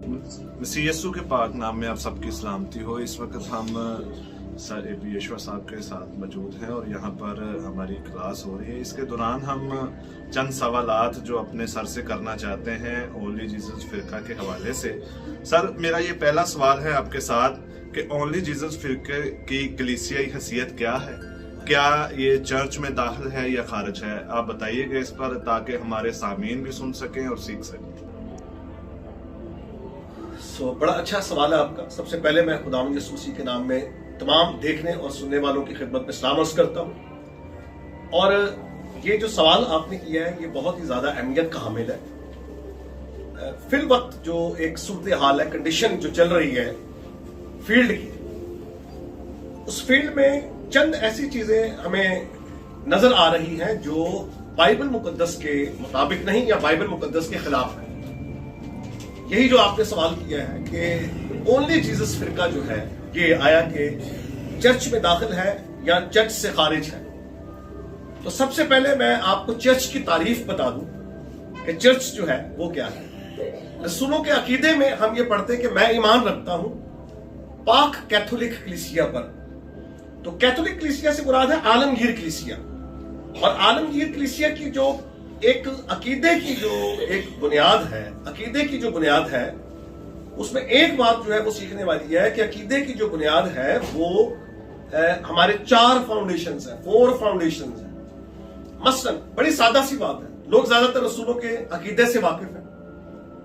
मसीह यस्सु के पाक नाम में आप सबकी सलामती हो। इस वक्त हम सर ए.पी. यशवा साहब के साथ मौजूद हैं और यहाँ पर हमारी क्लास हो रही है। इसके दौरान हम चंद सवालात जो अपने सर से करना चाहते हैं ओनली जीसस फिरका के हवाले से। सर, मेरा ये पहला सवाल है आपके साथ कि ओनली जीसस फिरके की कलीसियाई हैसियत क्या है? क्या ये चर्च में दाखिल है या खारिज है? आप बताइएगा इस पर, ताकि हमारे सामीन भी सुन सकें और सीख सकें। बड़ा अच्छा सवाल है आपका। सबसे पहले मैं खुदावंद यीशु मसीह के नाम में तमाम देखने और सुनने वालों की खिदमत में सलाम अर्ज करता हूँ। और ये जो सवाल आपने किया है ये बहुत ही ज्यादा अहमियत का हामिल है। फिल वक्त जो एक सूरत हाल है, कंडीशन जो चल रही है फील्ड की, उस फील्ड में चंद ऐसी चीजें हमें नजर आ रही हैं जो बाइबल मुकद्दस के मुताबिक नहीं या बाइबल मुकद्दस के खिलाफ है। यही जो आपने सवाल किया है कि ओनली जीसस फिरका जो है ये आया कि चर्च में दाखिल है या चर्च से खारिज है। तो सबसे पहले मैं आपको चर्च की तारीफ बता दूं कि चर्च जो है वो क्या है। रसूलों के अकीदे में हम ये पढ़ते हैं कि मैं ईमान रखता हूं पाक कैथोलिक कलीसिया पर। तो कैथोलिक कलीसिया से मुराद है आलमगीर कलीसिया। और आलमगीर कलीसिया की जो एक अकीदे की जो एक बुनियाद है, अकीदे की जो बुनियाद है उसमें एक बात जो है वो सीखने वाली है कि अकीदे की जो बुनियाद है वो हमारे 4 फाउंडेशंस हैं, 4 फाउंडेशंस हैं। मसलन बड़ी सादा सी बात है, लोग ज्यादातर रसूलों के अकीदे से वाकिफ हैं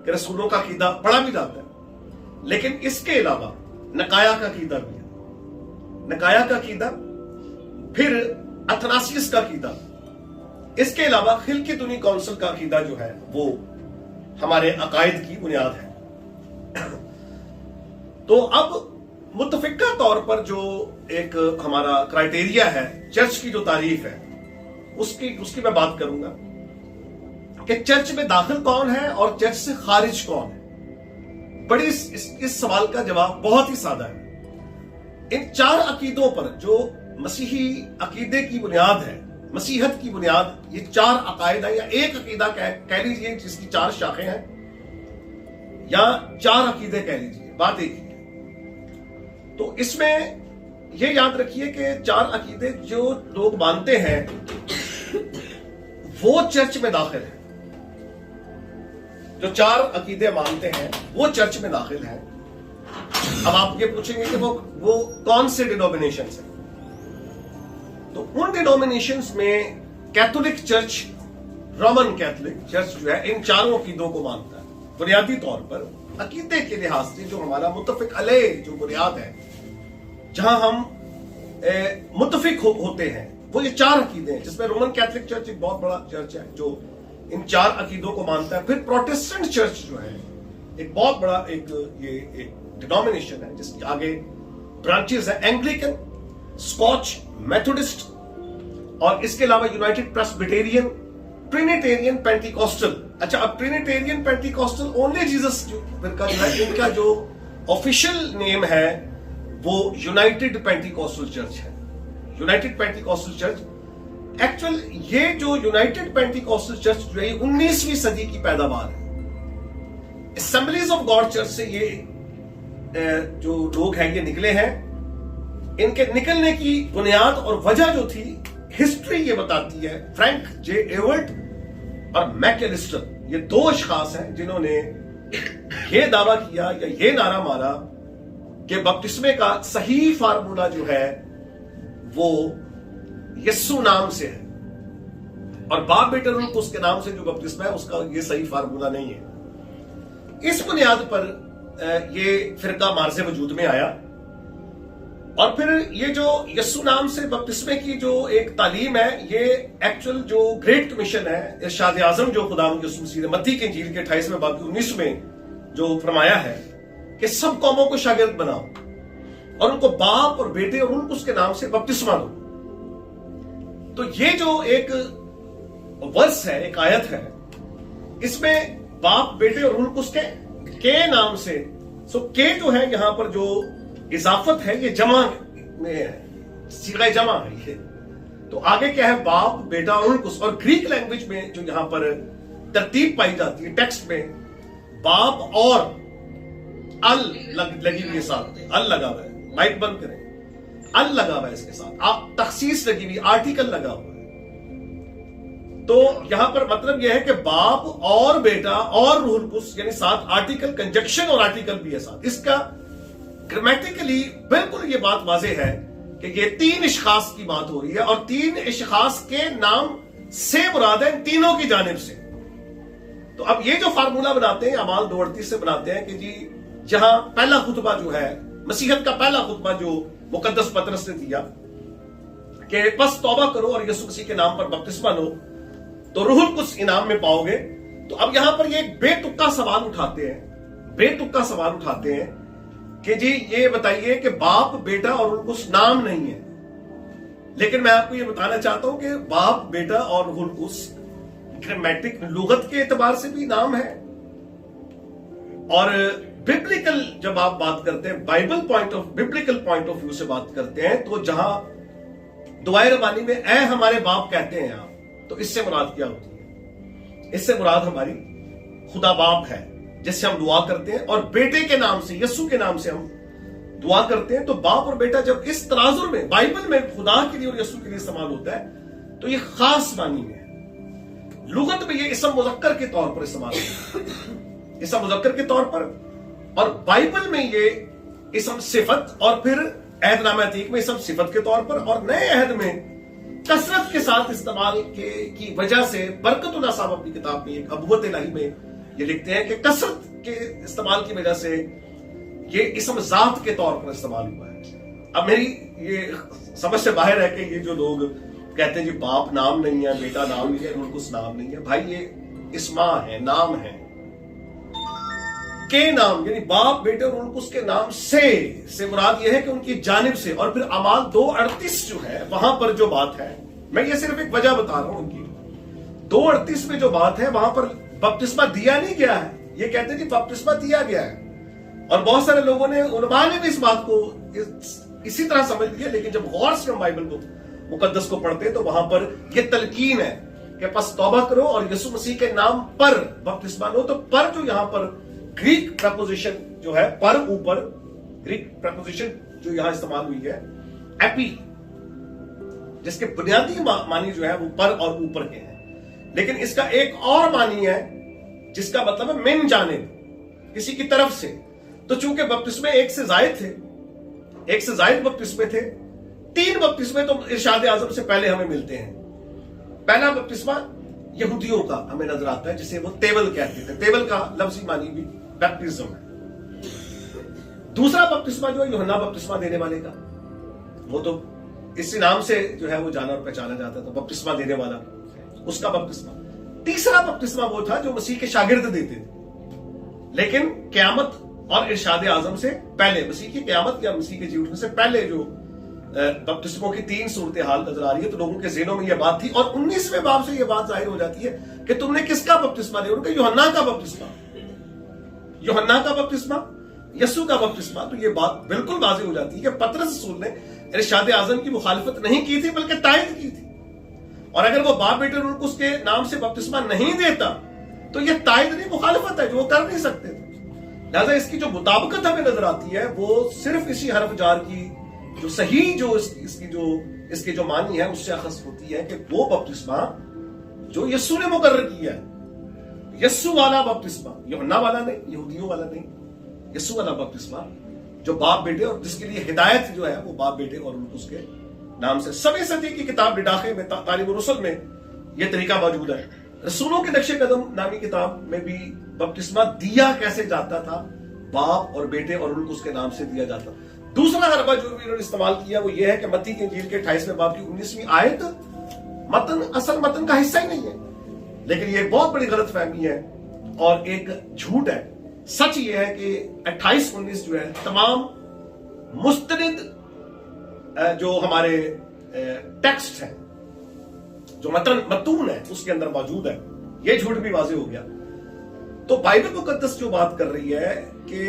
कि रसूलों का अकीदा पढ़ा भी जाता है, लेकिन इसके अलावा नकाया का अकीदा भी है। नकाया का अकीदा, फिर अथनासियस का अकीदा, इसके अलावा खिलकतुनी काउंसिल का अकीदा जो है वो हमारे अकायद की बुनियाद है। तो अब मुत्तफिका तौर पर जो एक हमारा क्राइटेरिया है चर्च की जो तारीफ है उसकी मैं बात करूंगा कि चर्च में दाखिल कौन है और चर्च से खारिज कौन है। बड़ी इस सवाल का जवाब बहुत ही सादा है। इन 4 अकीदों पर जो मसीही अकीदे की बुनियाद है, मसीहत की बुनियाद, ये 4 अकायद है या एक अकीदा कह लीजिए जिसकी 4 शाखें हैं, या 4 अकीदे कह लीजिए, बात एक ही है। तो इसमें यह याद रखिए कि 4 अकीदे जो लोग मानते हैं वो चर्च में दाखिल है। जो 4 अकीदे मानते हैं वो चर्च में दाखिल है। अब आप ये पूछेंगे कि वो कौन से डिनोमिनेशंस हैं? तो उन डिनोमिनेशंस में Catholic church, Roman Catholic church जो है इन 4 अकीदों को मानता है। बुनियादी तौर पर अकीदे के लिहाज से जो हमारा मुत्तफिक अलैह जो बुनियाद है, जहां हम मुत्तफिक होते हैं, वो ये 4 अकीदे हैं, जिसमें रोमन कैथोलिक चर्च एक बहुत बड़ा चर्च है जो इन 4 अकीदों को मानता है। फिर प्रोटेस्टेंट चर्च जो है एक बहुत बड़ा एक डिनोमिनेशन है जिसकी आगे ब्रांचेस है, एंग्लिकन, स्कॉच, मेथोडिस्ट, और इसके अलावा यूनाइटेड प्रेस्बिटेरियन, ट्रिनिटेरियन, पेंटिकॉस्टल। अच्छा, अब ट्रिनिटेरियन, पेंटिकॉस्टल, ओनली जीसस फिरका जो है इनका जो ऑफिशियल नेम है वो यूनाइटेड पेंटिकॉस्टल चर्च है। यूनाइटेड पेंटिकॉस्टल चर्च, एक्चुअल ये जो यूनाइटेड पेंटिकॉस्टल चर्च जो है 19वीं सदी की पैदावार है। असेंबलीज ऑफ गॉड चर्च से ये जो लोग हैं ये निकले हैं। इनके निकलने की बुनियाद और वजह जो थी, हिस्ट्री ये बताती है। फ्रैंक जे एवर्ट और मैकेलिस्टर, ये 2 अशखास हैं जिन्होंने ये दावा किया या ये नारा मारा कि बपतिस्मे का सही फार्मूला जो है वो यस्सु नाम से है, और बाप बेटे रूह उसके नाम से जो बपतिस्मा है उसका ये सही फार्मूला नहीं है। इस बुनियाद पर ये फिरका मार्ज़े वजूद में आया। और फिर ये जो यस्सु नाम से बपतिस्मे की जो एक तालीम है, ये एक्चुअल जो ग्रेट कमीशन है, इरशाद आजम जो खुदावंद यीशु मसीह ने मत्ती के इंजील के 28वें बाब 19 में जो फरमाया है कि सब कौमों को शागिर्द बनाओ और उनको बाप और बेटे और उनको उसके नाम से बपतिस्मा दो। तो ये जो एक वर्स है, एक आयत है, इसमें बाप, बेटे और उनको उसके के नाम से, सो के जो है यहां पर जो इजाफत है ये जमा में है, सीगा जमा है ये। तो आगे क्या है, बाप, बेटा और उनकुस। और ग्रीक लैंग्वेज में जो यहां पर तरतीब पाई जाती है टेक्स्ट में, बाप और लगी हुई है साथ में, अल लगा हुआ है, माइक बंद करें, अल लगा हुआ है इसके साथ, आप तखसीस लगी हुई, आर्टिकल लगा हुआ है। तो यहां पर मतलब यह है कि बाप और बेटा और रूहुल कुद्स, यानी साथ आर्टिकल, कंजक्शन और आर्टिकल भी है साथ। इसका ग्रामेटिकली बिल्कुल ये बात वाज़ेह है कि ये तीन इश्खास की बात हो रही है, और तीन इश्खास के नाम से मुराद है तीनों की जानिब से। तो अब ये जो फार्मूला बनाते हैं अमाल 2:38 से बनाते हैं कि जी जहां पहला खुतबा जो है, मसीहत का पहला खुतबा जो मुकद्दस पतरस ने दिया कि बस तौबा करो और यीशु मसीह के नाम पर बपतिस्मा लो तो रूहुल कुद्स इनाम में पाओगे। तो अब यहां पर ये बेतुक्का सवाल उठाते हैं कि जी ये बताइए कि बाप, बेटा और रूहुल कुद्स नाम नहीं है, लेकिन मैं आपको ये बताना चाहता हूं कि बाप, बेटा और रूहुल कुद्स ग्रामेटिक, लुगत के एतबार से भी नाम है, और बिब्लिकल जब आप बात करते हैं, बिब्लिकल पॉइंट ऑफ व्यू से बात करते हैं, तो जहां दुआए रबानी में ए हमारे बाप कहते हैं आप, तो इससे मुराद क्या होती है? इससे मुराद हमारी खुदा बाप है जिससे हम दुआ करते हैं, और बेटे के नाम से, यस्सु के नाम से हम दुआ करते हैं। तो बाप और बेटा जब इस तराजुर में बाइबल में खुदा के लिए और यस्सु के लिए इस्तेमाल होता है तो ये खास मानी में है। लुगत में ये इसम मुज़क्कर के तौर पर इस्तेमाल होता है, इसम मुज़क्कर के तौर पर, और बाइबल में ये इसम सिफत, और फिर अहदनामा अतीक में इसम सिफत के तौर पर, और नए अहद में कसरत के साथ इस्तेमाल की वजह से बरकतुल्लाह साहब अपनी किताब में, एक अबूवत इलाही में ये लिखते हैं कि कसरत के इस्तेमाल की वजह से ये इसम जात के तौर पर इस्तेमाल हुआ है। अब मेरी ये समझ से बाहर है कि ये जो लोग कहते हैं जी बाप नाम नहीं है, बेटा नाम नहीं है, रूहुल कुद्स नाम नहीं है, भाई ये इस्मा है, नाम है, के नाम, यानी बाप, बेटे और रूहुल कुद्स के नाम से मुराद यह है कि उनकी जानिब से। और फिर अमाल 2:38 जो है वहां पर जो बात है, मैं ये सिर्फ एक वजह बता रहा हूं उनकी, 2:38 में जो बात है वहां पर बपतिस्मा दिया नहीं गया है, ये कहते हैं कि बपतिस्मा दिया गया है, और बहुत सारे लोगों ने, उलमा ने भी इस बात को इसी तरह समझ लिया। लेकिन जब गौर से हम बाइबल को, मुकद्दस को पढ़ते हैं तो वहां पर यह तलकीन है कि बस तौबा करो और यीशु मसीह के नाम पर बपतिस्मा लो। तो पर जो यहां पर ग्रीक प्रपोजिशन जो है, पर ऊपर, ग्रीक प्रपोजिशन जो यहां इस्तेमाल हुई है एपी, जिसके बुनियादी मानी जो है वो पर और ऊपर के हैं, लेकिन इसका एक और मानी है जिसका मतलब है मिन जानिब, किसी की तरफ से। तो चूंकि बपतिस्मे एक से जायद बपतिस्मे थे, 3 बपतिस्मे तो इरशाद आज़म से पहले हमें मिलते हैं। पहला बपतिस्मा यहूदियों का हमें नजर आता है जिसे वो तेवल कहते थे, तेवल का लफ्जी मानी भी बैप्टिज्म है। दूसरा बपतिस्मा जो है यूहन्ना बपतिस्मा देने वाले का, वो तो इसी नाम से जो है वो जाना और पहचाना जाता था, बपतिस्मा देने वाला, उसका बपतिस्मा। तीसरा बपतिस्मा वो था जो मसीह के शागिर्द देते थे, लेकिन क़यामत और इरशाद आज़म से पहले, मसीह की क़यामत या मसीह के जी उठने से पहले जो बपतिस्मों की 3 सूरत हाल नजर आ रही है। तो लोगों के ज़हनों में यह बात थी, और 19वें बाब से यह बात जाहिर हो जाती है कि तुमने किसका बपतिस्मा दिया? उनका यूहन्ना का बपतिस्मा, यूहन्ना का बपतिस्मा, यस्सु का बपतिस्मा। तो यह बात बिल्कुल वाज़ेह हो जाती है कि पतरस रसूल ने इरशाद आज़म की मुखालिफत नहीं की थी बल्कि तायद की थी, और अगर वो बाप, बेटे और उसके नाम से बपतिस्मा नहीं देता तो यह तायद नहीं, मुखालिफत है जो वो कर नहीं सकते थे। लिहाजा इसकी जो मुताबिकत हमें नजर आती है वो सिर्फ इसी हरफ जार की जो सही जो इसकी जो मानी है उससे अखस होती है कि वो बपतिस्मा जो यस्सु ने मुकर्रर किया है, यस्सु वाला बपतिस्मा, यूहन्ना वाला नहीं, यहूदियों वाला नहीं, यस्सु वाला बपतिस्मा जो बाप बेटे, और जिसके लिए हिदायत जो है वो बाप बेटे और उसके नाम से। सभी सदी की किताब निडाखे में, तालीम रसूल में यह तरीका मौजूद है। रसूलों के नक्शे कदम नामी किताब में भी बपतिस्मा दिया कैसे जाता था, बाप और बेटे और उसके नाम से दिया जाता। दूसरा हरबा जो भी इन्होंने इस्तेमाल किया वो ये है कि मत्ती की इंजील के 28वें बाब की 19वीं आयत असल मतन का हिस्सा ही नहीं है, लेकिन ये बहुत बड़ी गलत फहमी है और एक झूठ है। सच ये है कि 28-19 जो है तमाम मुस्तनिद जो हमारे टेक्स्ट है, जो मतून है उसके अंदर मौजूद है। ये झूठ भी वाज़ेह हो गया। तो बाइबल मुकद्दस जो बात कर रही है कि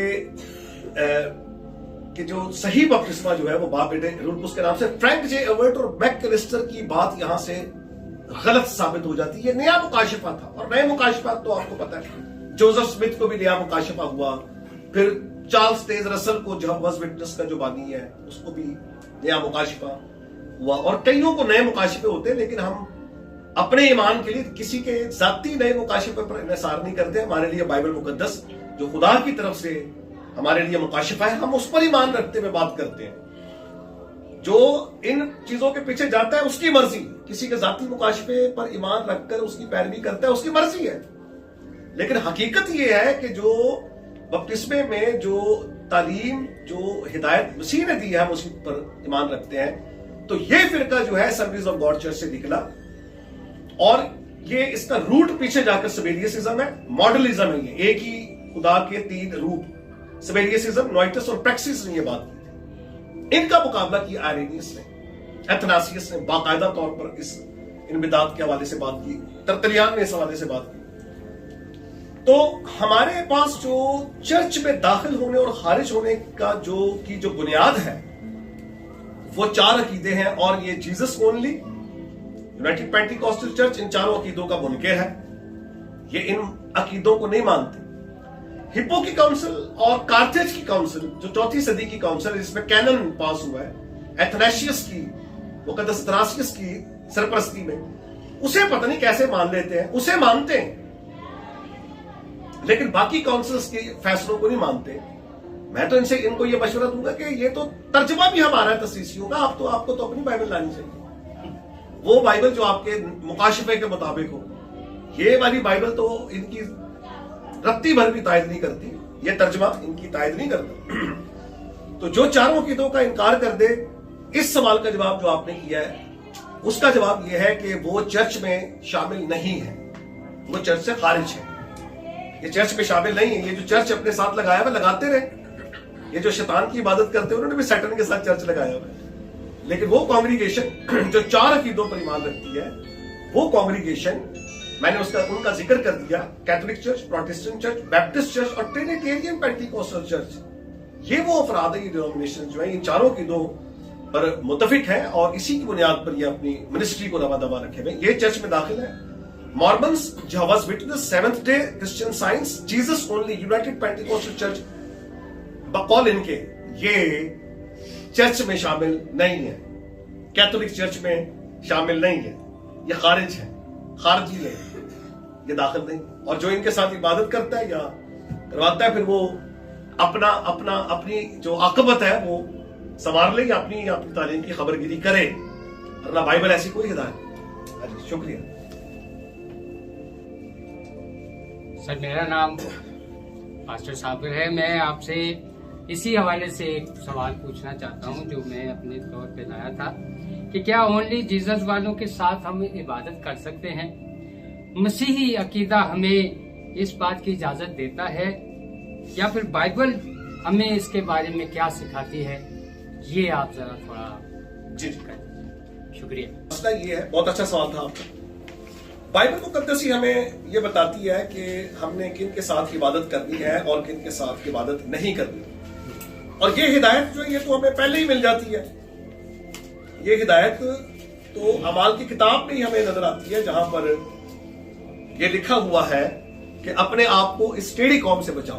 जो सही बपतिस्मा जो है वो बाप बेटे रूहुल के नाम से, फ्रैंक जे एवर्ट और मैकलिस्टर की बात यहां से गलत साबित हो जाती है। नया मुकाशिफा था, और नए मुकाशिफा तो आपको पता है, जोसेफ स्मिथ को भी नया मुकाशिफा हुआ, फिर चार्ल्स टेज रसल को जेहोवा's विटनेस का जो बानी है उसको भी नया मुकाशिफा हुआ, और कईयों को नए मुकाशिफे होते हैं, लेकिन हम अपने ईमान के लिए किसी के जाती नए मुकाशिफे पर इंसार नहीं करते। हमारे लिए बाइबल मुकद्दस जो खुदा की तरफ से हमारे लिए मुकाशिफा है, हम उस पर ईमान रखते हुए बात करते हैं। जो इन चीजों के पीछे जाता है उसकी मर्जी, किसी के जाती मुकाशिफे पर ईमान रखकर उसकी पैरवी करता है उसकी मर्जी है। लेकिन हकीकत यह है कि जो बपतिस्मे में जो तालीम, जो हिदायत मसीह ने दी है, हम उसी पर ईमान रखते हैं। तो ये फिरका जो है सर्विस ऑफ गॉड चर्च से निकला, और ये इसका रूट पीछे जाकर सबेलियसिज्म है, मॉडलिज्म है। ये एक ही खुदा के तीन रूप, सबेलियसिज्म, नोइटस और प्रैक्सिस ने ये बात की थी। इनका मुकाबला किया आइरेनियस ने, एथनासियस ने बाकायदा तौर पर इन बिदात के हवाले से बात की, तरतलियान ने इस हवाले से बात की। तो हमारे पास जो चर्च में दाखिल होने और खारिज होने का जो बुनियाद है वो चार अकीदे हैं, और ये Jesus only, United Pentecostal church इन चारों अकीदों का मुनकर है। ये इन अकीदों को नहीं मानते। हिप्पो की काउंसिल और कार्थेज की काउंसिल जो 4वीं सदी की काउंसिल, जिसमें कैनन पास हुआ है, एथनासियस की, मुकद्दस अथनासियस की सरपरस्ती में, उसे पता नहीं कैसे मान लेते हैं। उसे मानते हैं लेकिन बाकी काउंसिल्स के फैसलों को नहीं मानते। मैं तो इनको ये मशवरा दूंगा कि ये तो तर्जुमा भी हमारा है तसीसियों का, आपको तो अपनी बाइबल लानी चाहिए, वो बाइबल जो आपके मुकाशिफे के मुताबिक हो। ये वाली बाइबल तो इनकी रत्ती भर भी तायद नहीं करती, ये तर्जुमा इनकी तायद नहीं करता। तो जो चारों अकीदों का इनकार कर दे, इस सवाल का जवाब जो आपने किया है उसका जवाब यह है कि वो चर्च में शामिल नहीं है, वो चर्च से खारिज है। ये चर्च में शामिल नहीं है। ये जो चर्च अपने साथ लगाया हुआ लगाते रहे। ये जो शैतान की इबादत करते हैं उन्होंने भी सैटन के साथ चर्च लगाया हुआ है। लेकिन वो कांग्रीगेशन जो चार अकीदों पर ईमान रखती है, वो कांग्रीगेशन, मैंने उनका जिक्र कर दिया, Catholic church, Protestant church, Baptist church और ट्रिनिटेरियन पेंटिकोस्टल चर्च, ये वो अफराद है, ये डिनोमिनेशन जो है इन चारों अकीदों पर मुत्तफिक है, और इसी की बुनियाद पर ये अपनी मिनिस्ट्री को दबा दबा रखे हुए ये चर्च में दाखिल है। Mormons, Jehovah's witness, seventh day Christian science, Jesus only, United Pentecostal church, बकौल इनके ये चर्च में शामिल नहीं है, कैथोलिक चर्च में शामिल नहीं है, ये खारिज है, खारजी है, ये दाखिल नहीं। और जो इनके साथ इबादत करता है या करवाता है, फिर वो अपनी जो आकबत है वो संवार ले, या अपनी तालीम की खबरगिरी करे, वरना बाइबल ऐसी कोई हिदायत। शुक्रिया सर। मेरा नाम पास्टर साबिर है। मैं आपसे इसी हवाले से एक सवाल पूछना चाहता हूं जो मैं अपने तौर पे लाया था कि क्या ओनली जीसस वालों के साथ हम इबादत कर सकते हैं? मसीही अकीदा हमें इस बात की इजाजत देता है, या फिर बाइबल हमें इसके बारे में क्या सिखाती है? ये आप जरा थोड़ा जी शुक्रिया। मसला ये है, बहुत अच्छा सवाल था आपका। बाइबल मुकद्दस ही हमें ये बताती है कि हमने किन के साथ इबादत करनी है और किन के साथ इबादत नहीं करनी, और ये हिदायत जो है ये तो हमें पहले ही मिल जाती है। ये हिदायत तो अमाल की किताब में ही हमें नजर आती है, जहां पर ये लिखा हुआ है कि अपने आप को इस टेढ़ी कौम से बचाओ,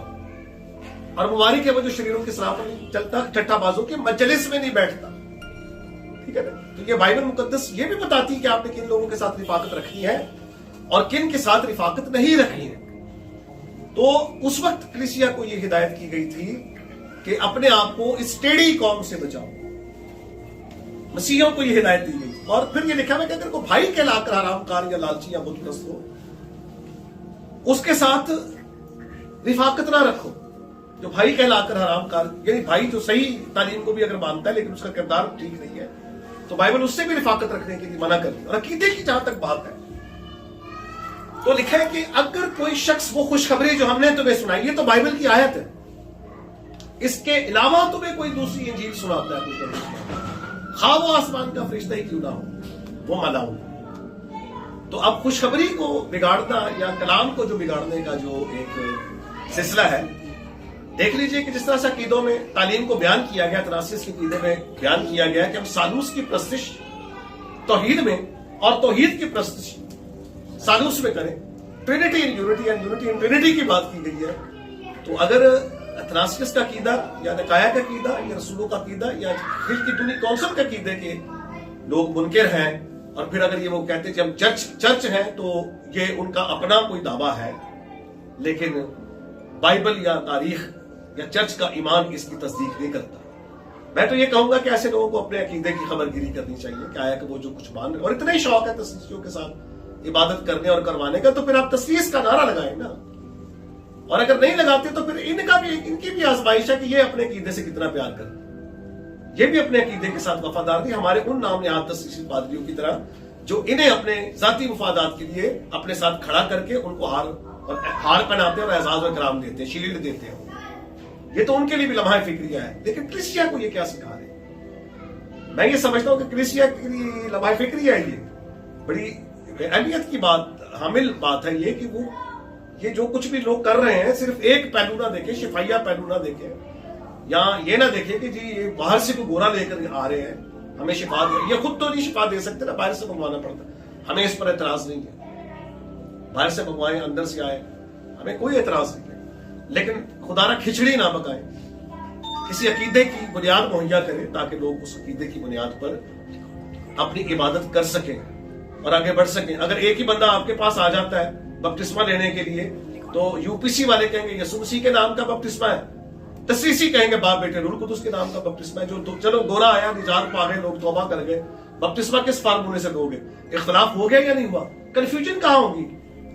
और मुबारक है वो जो शरीरों के सराफ में चलता, चट्टाबाजों के मजलिस में नहीं बैठता। ठीक है ना? तो ये बाइबल मुकद्दस ये भी बताती है कि आपने किन लोगों के साथ रिफाकत रखनी है और किन के साथ रिफाकत नहीं रखनी है। तो उस वक्त कलीसिया को यह हिदायत की गई थी कि अपने आप को इस टेढ़ी कौम से बचाओ। मसीहियों को यह हिदायत दी गई, और फिर यह लिखा है कि अगर कोई भाई कहलाकर हरामकार या लालची या बुतप्रस्त हो, उसके साथ रिफाकत ना रखो। जो भाई कहलाकर हरामकार, यानी भाई जो सही तालीम को भी अगर मानता है लेकिन उसका किरदार ठीक नहीं है, तो बाइबल उससे भी रिफाकत रखने के लिए मना कर दी। और अकीदे की जहां तक बात है तो लिखा है कि अगर कोई शख्स वो खुशखबरी जो हमने तुम्हें सुनाई, ये तो बाइबल की आयत है, इसके अलावा तुम्हें कोई दूसरी इंजील सुनाता है, खा वो आसमान का फरिश्ता ही क्यों ना हो, वो मना हो। तो अब खुशखबरी को बिगाड़ना या कलाम को जो बिगाड़ने का जो एक सिलसिला है, देख लीजिए कि जिस तरह से अकीदों में तालीम को बयान किया गया, तनासिस के अकीदे में बयान किया गया कि हम सालूस की प्रस्तिश तौहीद में और तौहीद की प्रस्तिश सालूस में करें, Trinity in unity and unity in Trinity की बात की गई है। तो अगर एथनासियस का अकीदा या निकाया का अकीदा या रसूलों का अकीदा या हिल की दुनिया काउंसिल के अकीदे के लोग मुनकिर हैं, और फिर अगर ये वो कहते हैं जब चर्च है तो ये उनका अपना कोई दावा है, लेकिन बाइबल या तारीख या चर्च का ईमान इसकी तस्दीक नहीं करता। मैं तो ये कहूंगा कि ऐसे लोगों को अपने अकीदे की खबरगिरी करनी चाहिए। क्या है कि वो जो कुछ मान रहे और इतना ही शौक है तस्लीसियों के साथ इबादत करने और करवाने का, तो फिर आप तस्लीस का नारा लगाएं ना। और अगर नहीं लगाते तो फिर इनकी भी आजमाइश है कि ये अपने अकीदे से कितना प्यार करते, ये भी अपने अकीदे के साथ वफादार नहीं, हमारे उन नाम नहाद तस्लीसी पादरियों की तरह जो इन्हें अपने जाती मुफादात के लिए अपने साथ खड़ा करके उनको हार पहनाते हैं और एजाज और इकराम देते हैं, शील्ड देते हैं। ये तो उनके लिए भी लम्हा फिक्रिया है, लेकिन क्रिस्चिया को ये क्या सिखा रहे? मैं ये समझता हूं कि क्रिस्चिया के लिए लम्हा फिक्रिया है, ये बड़ी अहमियत की बात, हामिल बात है ये कि वो ये जो कुछ भी लोग कर रहे हैं सिर्फ एक पहलू ना देखें, शिफाइया पहलू ना देखें, या ये ना देखें कि जी ये बाहर से कोई गोरा लेकर आ रहे हैं हमें शिफा दे, ये खुद तो नहीं शिफा दे सकते ना, बाहर से मंगवाना पड़ता। हमें इस पर एतराज नहीं है, बाहर से मंगवाएं अंदर से आए, हमें कोई एतराज नहीं है, लेकिन खुदारा खिचड़ी ना पकाएं, किसी अकीदे की बुनियाद मुहैया करें ताकि लोग उस अकीदे की बुनियाद पर अपनी इबादत कर सकें और आगे बढ़ सकें। अगर एक ही बंदा आपके पास आ जाता है बपतिस्मा लेने के लिए, तो यूपीसी वाले कहेंगे यसू मसीह के नाम का बपतिस्मा है, तस्रीसी कहेंगे बाप बेटे रूह कुदुस के नाम का बपतिस्मा है। जो चलो गोरा आया, निजात पा गए, लोग तौबा कर गए, बपतिस्मा किस फार्मूले से लोगे? इख्तलाफ हो गया या नहीं हुआ? कंफ्यूजन कहां होगी?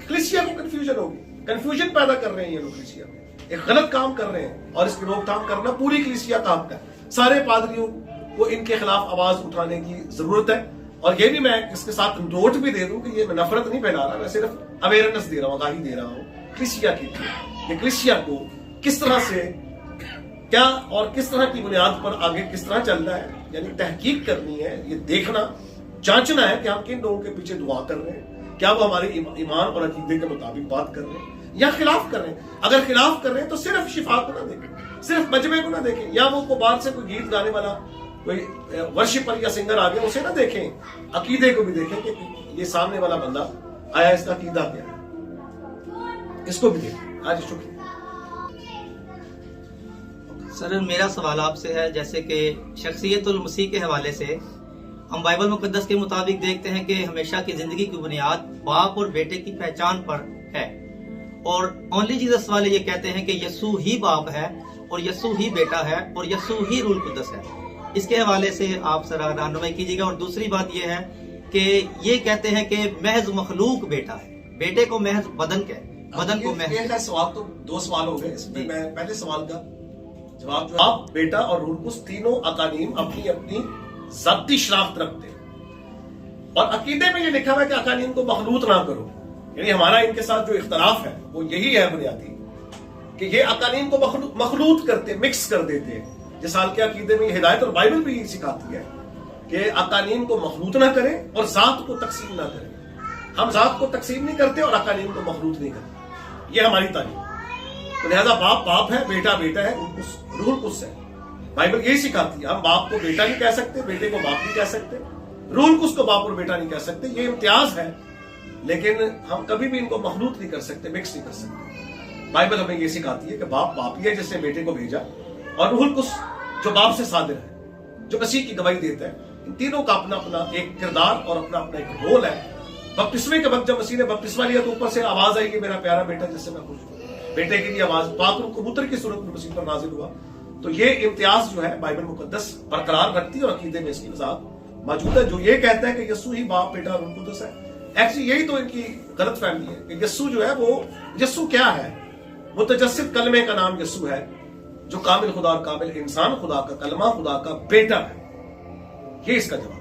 कलीसिया को कंफ्यूजन होगी, कंफ्यूजन पैदा कर रहे हैं ये लोग, कलीसिया में एक गलत काम कर रहे हैं, और इसकी रोकथाम करना पूरी कलीसिया का हक है। सारे पादरियों को इनके खिलाफ आवाज उठाने की जरूरत है। और ये भी मैं इसके साथ नोट भी दे दूं कि ये मैं नफरत नहीं फैला रहा, मैं सिर्फ अवेयरनेस दे रहा हूं, आगाही दे रहा हूं कलीसिया की, ये कलीसिया को किस तरह से क्या और किस तरह की बुनियाद पर आगे किस तरह चलना है, यानी तहकीक करनी है, ये देखना जांचना है कि हम किन लोगों के पीछे दुआ कर रहे हैं, क्या वो हमारे ईमान और अकीदे के मुताबिक बात कर रहे हैं या खिलाफ कर रहे हैं। अगर खिलाफ कर रहे हैं तो सिर्फ शिफा को ना देखें, सिर्फ मजमे को ना देखें, या वो बाहर से कोई गीत गाने वाला कोई वर्शिपर या सिंगर आ गया उसे ना देखें, अकीदे को भी देखें कि ये सामने वाला बंदा आया, इसका अकीदा क्या है, इसको भी देखें। आज शुक्रिया सर, मेरा सवाल आपसे है, जैसे कि शख्सियतुल मसीह के हवाले से हम बाइबल मुकद्दस के मुताबिक देखते हैं कि हमेशा की जिंदगी की बुनियाद बाप और बेटे की पहचान पर है, और ओनली जीसस वाले ये कहते हैं कि यस्सू ही बाप है और यस्सू ही बेटा है और यस्सू ही रूह कुद्दस है। इसके हवाले से आप सर रहनुमाई कीजिएगा। और दूसरी बात ये है कि ये कहते हैं कि महज मखलूक बेटा है, बेटे को महज बदन को महज। सवाल तो दो सवाल हो गए इसमें। मैं पहले सवाल का जवाब, बाप बेटा और रूह कुद्दस तीनों अकानीम अपनी अपनी ज़ाती शनाख्त रखते हैं, और अकीदे में ये लिखा हुआ है कि अकानीम को मखलूत ना करो। यानी हमारा इनके साथ जो इख्तलाफ है वो यही है बुनियादी, कि ये अकानीम को मखलूत करते, मिक्स कर देते हैं। जिस साल के अकीदे में हिदायत और बाइबल भी सिखाती है कि अकानीम को मखलूत ना करें और जात को तकसीम ना करें। हम जात को तकसीम नहीं करते और अकानीम को मखलूत नहीं करते, ये हमारी तालीम। तो लिहाजा बाप बाप है, बेटा बेटा है, रूह कुद्दस है। बाइबल यही सिखाती है, हम बाप को बेटा नहीं कह सकते, बेटे को बाप नहीं कह सकते, रूह कुद्दस को बाप और बेटा नहीं कह सकते। ये इम्तियाज है, लेकिन हम कभी भी इनको मखलूत नहीं कर सकते, मिक्स नहीं कर सकते। बाइबल हमें ये सिखाती है कि बाप बाप ही है जिसने बेटे को भेजा, और रूह कुद्दस जो बाप से सादिर है, जो मसीह की गवाही देता है। इन तीनों का अपना अपना एक किरदार और अपना अपना एक रोल है। बपतिस्मे के वक्त जब मसीह ने बपतिस्मा लिया तो ऊपर से आवाज आई कि मेरा प्यारा बेटा जिससे मैं खुश हूं, बेटे की आवाज पाक रूह कबूतर की सूरत में मसीह पर नाजिल हुआ। तो ये इम्तियाज जो है बाइबल मुकद्दस बरकरार रखती है, और अकीदे में इसकी वजाहत मौजूद है, जो ये कहता है कि यस्सू ही बाप बेटा रूह कुद्दस है। एक्चुअली यही तो इनकी गलत फहमी है कि यस्सू जो है वो, यस्सू क्या है? मुतजस्सिद कलमे का नाम यस्सू है, जो कामिल खुदा और कामिल इंसान खुदा का कलमा, खुदा का बेटा है। ये इसका जवाब।